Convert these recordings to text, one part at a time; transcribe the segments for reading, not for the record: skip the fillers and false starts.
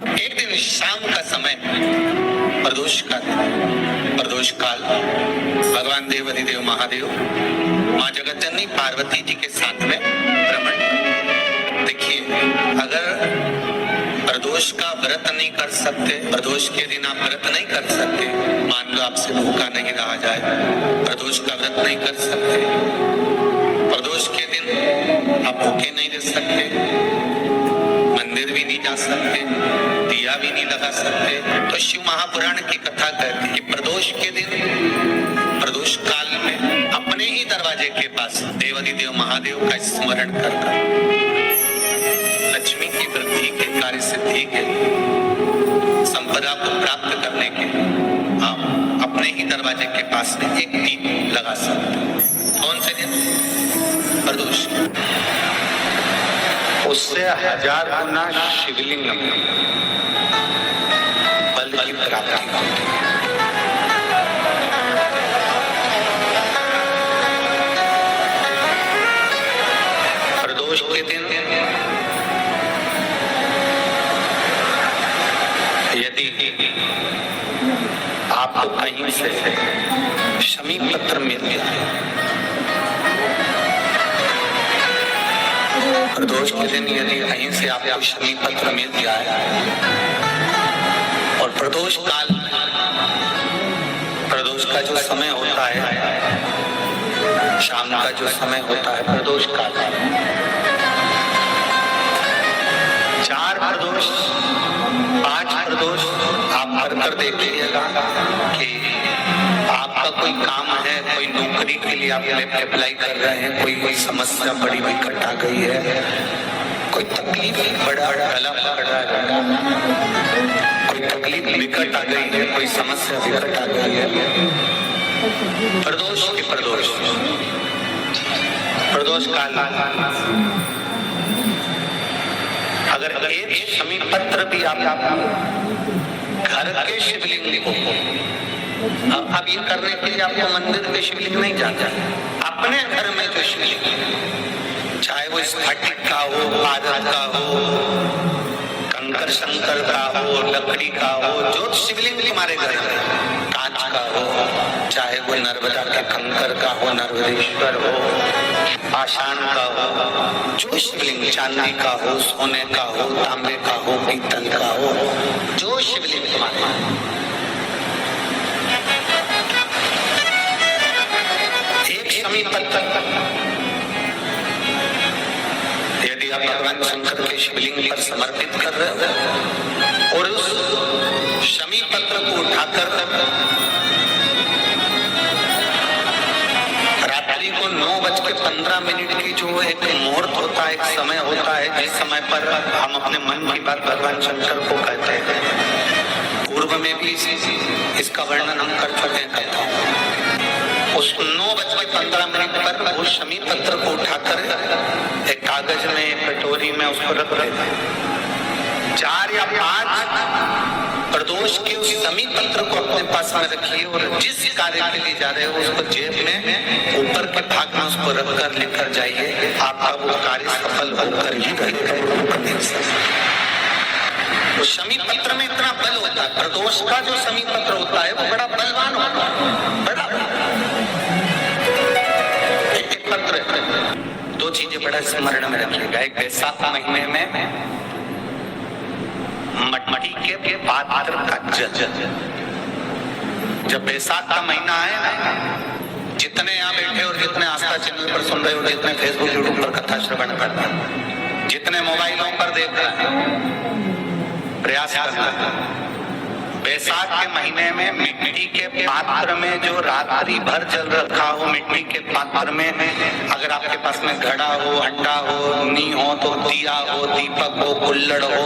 एक दिन शाम का समय, प्रदोष का प्रदोष काल, भगवान देव अधिदेव महादेव माँ जगतजननी पार्वती जी के साथ में भ्रमण। देखिए, अगर प्रदोष का व्रत नहीं कर सकते, प्रदोष के दिन आप व्रत नहीं कर सकते, मान लो आपसे भूखा नहीं रहा जाए, प्रदोष का व्रत नहीं कर सकते, प्रदोष के दिन आप भूखे नहीं रह सकते, मंदिर भी नहीं जा सकते, दिया भी नहीं लगा सकते, तो शिव महापुराण की कथा कहती है कि प्रदोष के दिन, प्रदोष काल में अपने ही दरवाजे के पास देवाधिदेव महादेव का स्मरण करकर लक्ष्मी की वृद्धि के, कार्य सिद्धि के, संपदा को प्राप्त करने के आप अपने ही दरवाजे के पास में एक दीप लगा सकते हैं। कौन से दिन? प्रदोष। उससे 1000 गुना शिवलिंग बल की प्राप्ति होती है। प्रदोष के दिन यदि आपको कहीं से शमी पत्र मिल गया, प्रदोष के दिन यदि कहीं से आपको शमी पत्र मिल गया है और प्रदोष काल, प्रदोष का जो समय होता है, शाम का जो समय होता है प्रदोष काल, 4 प्रदोष 5 प्रदोष आप कर देखिएगा कि आपका कोई काम है, कोई नौकरी के लिए आप अप्लाई कर रहे हैं, कोई समस्या बड़ी विकट आ गई है, कोई तकलीफ बड़ा गला पकड़ रहा है, कोई तकलीफ विकट आ गई है, कोई समस्या विकट आ गई है, प्रदोष के प्रदोष काल अगर एक शमी पत्र भी आप घर के शिवलिंग को, अब ये करने के लिए आपको मंदिर के शिवलिंग नहीं जाना, अपने घर में जो शिवलिंग, चाहे वो स्फटिक का हो, पारद का हो, कंकर शंकर का हो, लकड़ी का हो, जो शिवलिंग तुम्हारे घर में, कांच का हो, चाहे वो नर्मदा के कंकर का हो, नर्मदेश्वर हो, पाषाण का हो, जो शिवलिंग, चांदी का हो, सोने का हो, तांबे का हो, पीतल का हो, जो शिवलिंग तुम्हारे, एक शमी पत्र यदि आप भगवान शंकर के शिवलिंग पर समर्पित कर रहे हो और उस शमी पत्र को उठाकर रात्रि को 9:15 की जो एक मुहूर्त होता है, एक समय होता है, जिस समय पर हम अपने मन की बात भगवान शंकर को कहते हैं, पूर्व में भी इसका वर्णन हम कर चुके हैं कथाओं। उस 9:15 पर वो शमी पत्र को उठाकर एक कागज में, एक कटोरी में उसको रख देते हैं। 4 या 5 प्रदोष के उस शमी पत्र को अपने पास में रखिए और जिस कार्य के लिए जा रहे हो उसको जेब में ऊपर के भाग में उसको रख कर लेकर जाइए, आपका वो कार्य सफल होकर ही रहेगा। तो शमी पत्र में इतना बल होता है, प्रदोष का जो शमी पत्र होता है वो बड़ा बलवान होता है, बड़ा एक पत्र। 2 चीजें बड़ा स्मरण में रखिएगा, एक बैसाख महीने में मटमटी के पात्र का जल, जब बैसाख का महीना है ना, जितने यहाँ बैठे और जितने आस्था चैनल पर सुन रहे हो, जितने फेसबुक यूट्यूब पर कथा श्रवण कर रहे हैं, जितने मोबाइलों पर देख रहे हैं, प्रयास करना, बैसाख के महीने में मिट्टी के पात्र में जो रात्रि भर जल रखा हो, मिट्टी के पात्र में अगर आपके पास में घड़ा हो, हंडा हो, नी हो, तो दिया हो, दीपक हो, कुल्लड़ हो,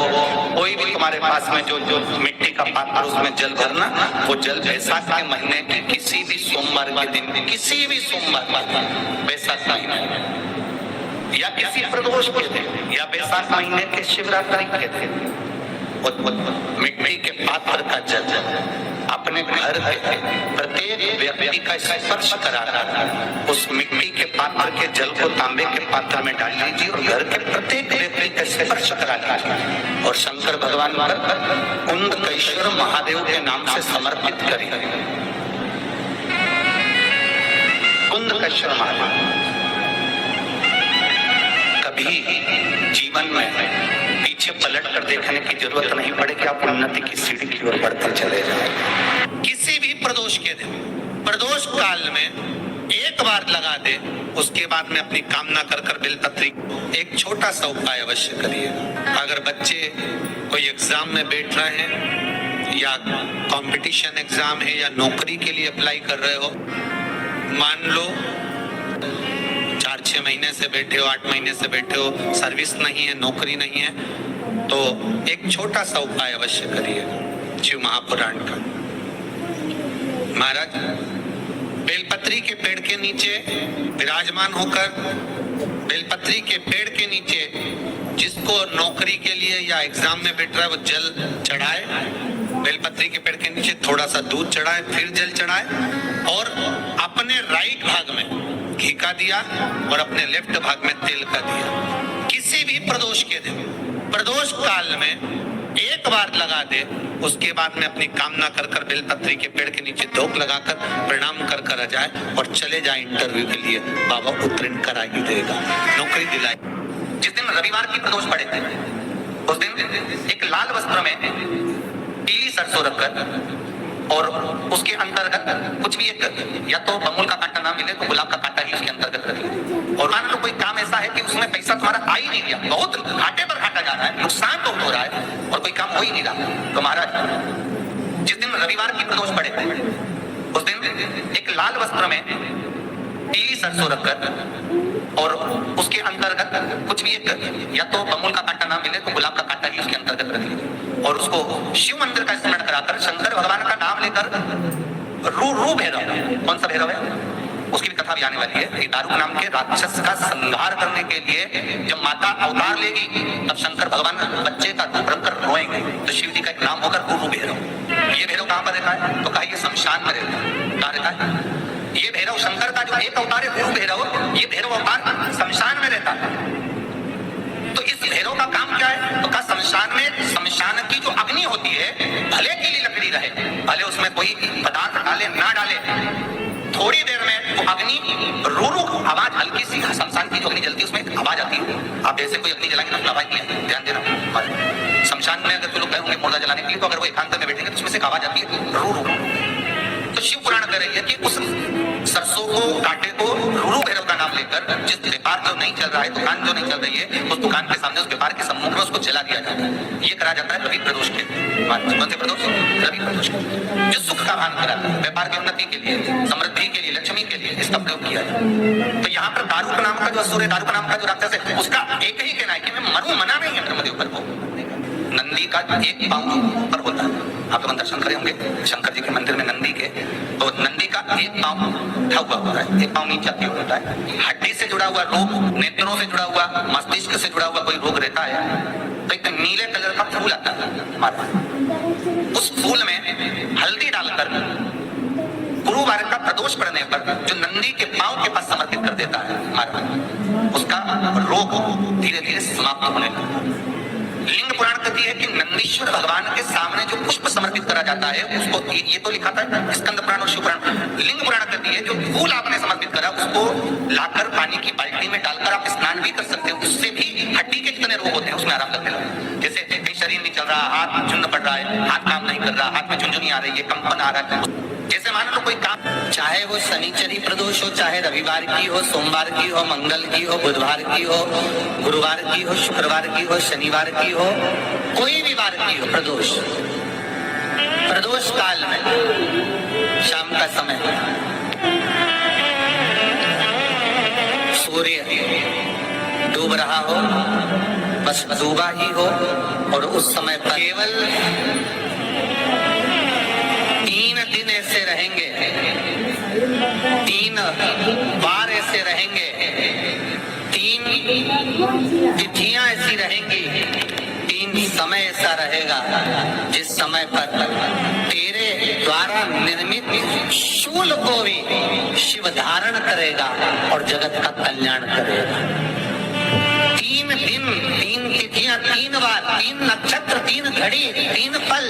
कोई भी तुम्हारे पास में जो मिट्टी का पात्र, उसमें जल भरना। वो जल बैसाख के महीने के किसी भी सोमवार के दिन, किसी भी सोमवार बैसाख महीने या किसी प्रदोष के दिन या बैसाख महीने के शिवरात्रि के दिन मिट्टी के पात्र का जल अपने घर के प्रत्येक व्यक्ति का स्पर्श कराकर उस मिट्टी के पात्र के जल को तांबे के पात्र में डाल लीजिए और घर के प्रत्येक व्यक्ति का स्पर्श करा लीजिए और शंकर भगवान पर कुंदकेश्वर महादेव के नाम से समर्पित करिए। कुंदकेश्वर महादेव कभी जीवन में पीछे पलट कर देखने की जरूरत नहीं पड़ेगी, आप उन्नति की सीढ़ी की ओर बढ़ते चले जाएंगे। किसी भी प्रदोष के दिन, प्रदोष काल में एक बार लगा दे, उसके बाद में अपनी कामना कर कर बेलपत्री एक छोटा सा उपाय अवश्य करिए। अगर बच्चे कोई एग्जाम में बैठ रहे हैं या कंपटीशन एग्जाम है या नौकरी के लिए अप्लाई कर रहे हो, मान लो 4-6 महीने से बैठे हो, 8 महीने से बैठे हो, सर्विस नहीं है, नौकरी नहीं है, तो एक छोटा सा उपाय अवश्य करिए शिव महापुराण का। महाराज बेलपत्री के पेड़ के नीचे विराजमान होकर, बेलपत्री के पेड़ के नीचे जिसको नौकरी के लिए या एग्जाम में बैठ रहा है वो जल चढ़ाए, बेलपत्री के पेड़ के नीचे थोड़ा सा दूध चढ़ाए, फिर जल चढ़ाए और अपने राइट भाग में घी का दिया और अपने लेफ्ट भाग में तेल का दिया। किसी भी प्रदोष के दिन, प्रदोष काल में एक बार लगा दे, उसके बाद में अपनी कामना कर कर बेलपत्री के पेड़ के नीचे धूप लगाकर प्रणाम कर कर आ जाए और चले जाए इंटरव्यू के लिए, बाबा उत्तीर्ण करा ही देगा, नौकरी दिलाए। जिस दिन रविवार की प्रदोष पड़े थे उस दिन एक लाल वस्त्र में पीली सरसों रखकर और उसके अंतर्गत कुछ भी एक, या तो बमुल का कांटा ना मिले तो गुलाब का कांटा ही उसके अंतर्गत रखिए। और मान लो कोई काम ऐसा है कि उसमें पैसा तुम्हारा आ ही नहीं गया, बहुत घाटे पर घाटा जा रहा है, नुकसान तो हो रहा है और कोई काम हो ही नहीं रहा, तो महाराज जिस दिन रविवार की प्रदोष पड़े उस दिन एक लाल वस्त्र में पीली सरसों रखकर और उसके अंतर्गत कुछ भी एक, या तो बमुल का कांटा ना मिले तो गुलाब का कांटा ही उसके अंतर्गत रखिए और उसको शिव मंदिर का स्मरण कराकर शंकर भगवान का नाम लेकर रू भैरव, कौन सा भैरव है उसकी भी कथा भी आने वाली है। दारुक नाम के राक्षस का संहार करने के लिए जब माता अवतार लेगी तब शंकर भगवान बच्चे का रूप रखकर रोएंगे, तो शिव जी का एक नाम होकर रू भैरव। ये भैरव कहाँ पर रहता है, तो कहा ये शमशान में रहता है। कहाँ रहता है ये भैरव? शंकर का जो एक अवतार है रू भैरव, ये भैरव अवतार शमशान में रहता है। तो इस भैरव का काम क्या है, तो कहा शमशान में, शमशान की जो अग्नि होती है भले की लकड़ी रहे, भले उसमें कोई पदार्थ डाले ना डाले, थोड़ी देर में वो अग्नि रू आवाज, हल्की सी शमशान की जो अग्नि जलती है उसमें आवाज आती है। आप ऐसे कोई अग्नि जलाएंगे ना, आवाज नहीं है, ध्यान देना। शमशान में अगर जो लोग गए होंगे मुर्दा जलाने के लिए, तो अगर वो एकांत में बैठेंगे तो उसमें से आवाज आती है रू। तो शिव पुराण कह रही है कि उस सरसों को, कांटे को रू भैरव का नाम लेकर जिस व्यापार जो नहीं चल रहा है, दुकान जो नहीं चल रही है, उस दुकान के सामने, उस व्यापार के सम्मुख में उसको जला दिया जाता है। ये करा जाता है रवि प्रदोष के। कौन से प्रदोष? रवि प्रदोष के, जो सुख का भान कराता है, व्यापार की उन्नति के लिए, समृद्धि के लिए, लक्ष्मी के लिए इसका प्रयोग किया जाए। तो यहाँ पर दारुक नाम का जो असुर है, दारुक नाम का जो राक्षस है, उसका एक ही कहना है कि मैं मरू, मना नहीं है ब्रह्मदेव पर को। नंदी का एक पांव ऊपर होता है, आप लोग दर्शन करे होंगे शंकर जी के मंदिर में नंदी के, तो नंदी का एक पांव उठा हुआ होता है, एक पांव नीचे होता है। हड्डी से जुड़ा हुआ रोग, नेत्रों से जुड़ा हुआ, मस्तिष्क से जुड़ा हुआ कोई रोग रहता है, तो एक नीले कलर का फूल आता है हमारा, उस फूल में हल्दी डालकर गुरुवार का प्रदोष पड़ने पर जो नंदी के पांव के पास समर्पित कर देता है हमारा, उसका रोग धीरे धीरे समाप्त होने लगता है। लिंग पुराण कहती है कि नंदीश्वर भगवान के सामने जो पुष्प समर्पित करा जाता है उसको, ये तो लिखा था स्कंद पुराण और शिव पुराण। लिंग पुराण कहती है जो फूल आपने समर्पित करा उसको लाकर पानी की बाल्टी में डालकर आप स्नान भी कर सकते हो, उससे भी हड्डी के जितने रोग होते हैं उसमें आराम करते हैं। जैसे कहीं शरीर नहीं चल रहा, हाथ झुंड पड़ रहा है, हाथ काम नहीं कर रहा, हाथ में झुंझुनी आ रही है, कंपन आ रहा है, जैसे मान लो कोई काम, चाहे वो शनिचरी प्रदोष हो, चाहे रविवार की हो, सोमवार की हो, मंगल की हो, बुधवार की हो, गुरुवार की हो, शुक्रवार की हो, शनिवार की हो, कोई भी वार की हो, प्रदोष, प्रदोष काल में शाम का समय सूर्य डूब रहा हो, बस डूबा ही हो, और उस समय पर केवल 3 दिन ऐसे रहेंगे, 3 बार ऐसे रहेंगे, 3 तिथियां ऐसी रहेंगी, 3 समय ऐसा रहेगा जिस समय पर तेरे द्वारा निर्मित शूल को भी शिव धारण करेगा और जगत का कल्याण करेगा। 3 दिन 3 तिथियां 3 बार 3 नक्षत्र 3 घड़ी 3 पल,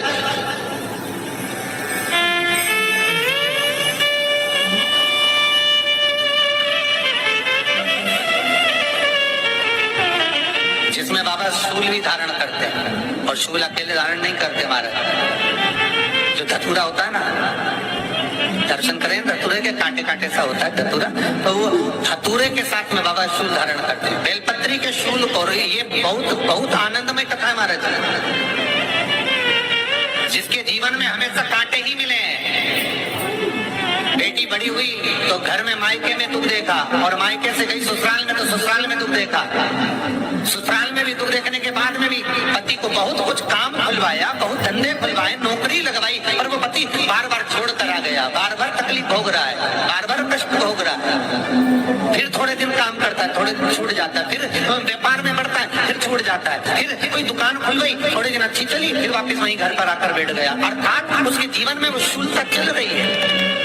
जिसमें बाबा शूल भी धारण करते हैं। और शूल अकेले धारण नहीं करते महाराज, जो धतूरा होता है ना, दर्शन करें धतूरे के कांटे कांटे सा होता है धतूरा, तो वो धतूरे के साथ में बाबा शूल धारण करते हैं, बेलपत्री के शूल को। ये बहुत बहुत आनंदमय कथा है महाराज, जिसके जीवन में हमेशा कांटे ही मिले हैं। बेटी बड़ी हुई तो घर में मायके में दुख देखा, और मायके से गई ससुराल में तो ससुराल में दुख देखा। ससुराल में भी दुख देखने के बाद में भी पति को बहुत कुछ काम खुलवाया, बहुत धंधे खुलवाए, नौकरी लगवाई, और वो पति बार बार छोड़ कर आ गया, बार बार तकलीफ भोग रहा है, बार बार कष्ट भोग रहा है। फिर थोड़े दिन काम करता है, थोड़े दिन छूट जाता है, फिर व्यापार में बढ़ता है, फिर छूट जाता है, फिर कोई दुकान खुल गई, थोड़े दिन अच्छी चली, फिर वापस वहीं घर पर आकर बैठ गया। अर्थात उसके जीवन में वो शूलता चल रही है।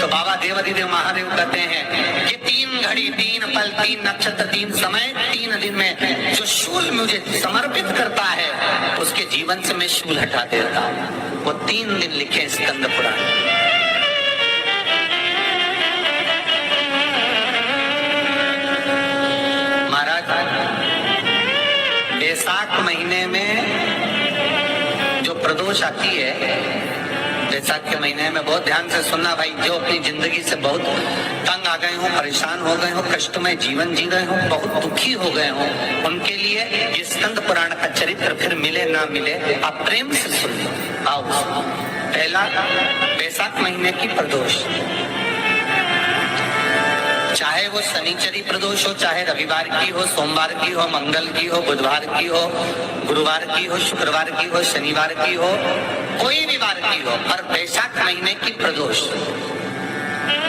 तो बाबा देवाधिदेव महादेव कहते हैं कि 3 घड़ी 3 पल 3 नक्षत्र 3 समय 3 दिन में जो शूल मुझे समर्पित करता है, उसके जीवन से मैं शूल हटा देता हूं। वो 3 दिन लिखे स्कंद पुराण। महाराज बैसाख महीने में जो प्रदोष आती है, बैसाख के महीने में बहुत ध्यान से सुनना भाई, जो अपनी जिंदगी से बहुत तंग आ गए हो, परेशान हो गए हो, कष्टमय जीवन जी रहे हो, बहुत दुखी हो गए हो, उनके लिए ये स्कंद पुराण का चरित्र फिर मिले ना मिले, आप प्रेम से सुन लो। आओ, पहला बैसाख महीने की प्रदोष, चाहे वो शनिचरी प्रदोष हो, चाहे रविवार की हो, सोमवार की हो, मंगल की हो, बुधवार की हो, गुरुवार की हो, शुक्रवार की हो, शनिवार की हो, कोई भी वार की हो, पर बैसाख महीने की प्रदोष,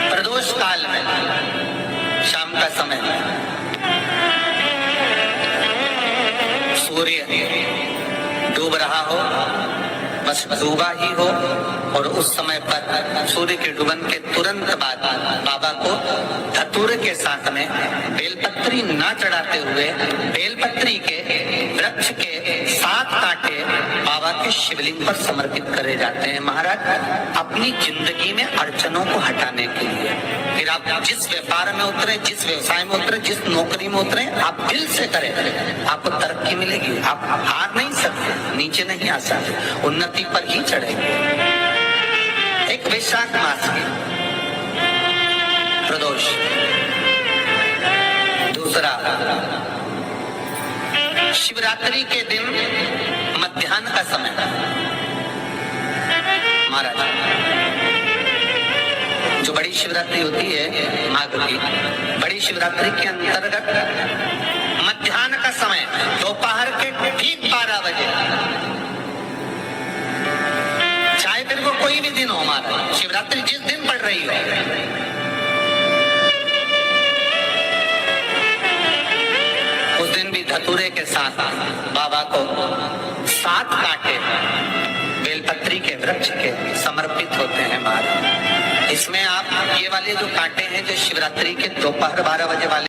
प्रदोष काल में शाम का समय सूर्य डूब रहा हो, बस डूबा ही हो, और उस समय पर सूर्य के डूबन के तुरंत बाद बाबा को धतूरे के साथ में बेलपत्री ना चढ़ाते हुए बेलपत्री के वृक्ष के 7 कांटे बाबा के शिवलिंग पर समर्पित करे जाते हैं महाराज, अपनी जिंदगी में अड़चनों को हटाने के लिए। फिर आप जिस व्यापार में उतरे, जिस व्यवसाय में उतरे, जिस नौकरी में उतरे, आप दिल से करें, आपको तरक्की मिलेगी। आप हार नहीं सकते, नीचे नहीं आ सकते, उन्नति पर ही चढ़ेंगे। एक वैशाख मास की प्रदोष, दूसरा शिवरात्रि के दिन मध्याह्न का समय महाराज, जो बड़ी शिवरात्रि होती है माघ की, बड़ी शिवरात्रि के अंतर्गत मध्याह्न का समय दोपहर के ठीक 12 बजे, चाहे फिर वो कोई भी दिन हो हमारा, शिवरात्रि जिस दिन पड़ रही हो, उस दिन भी धतूरे के साथ बाबा को 7 कांटे बेलपत्री के वृक्ष के समर्पित होते हैं महाराज। इसमें आप ये वाले जो कांटे हैं, जो शिवरात्रि के दोपहर 12 बजे वाले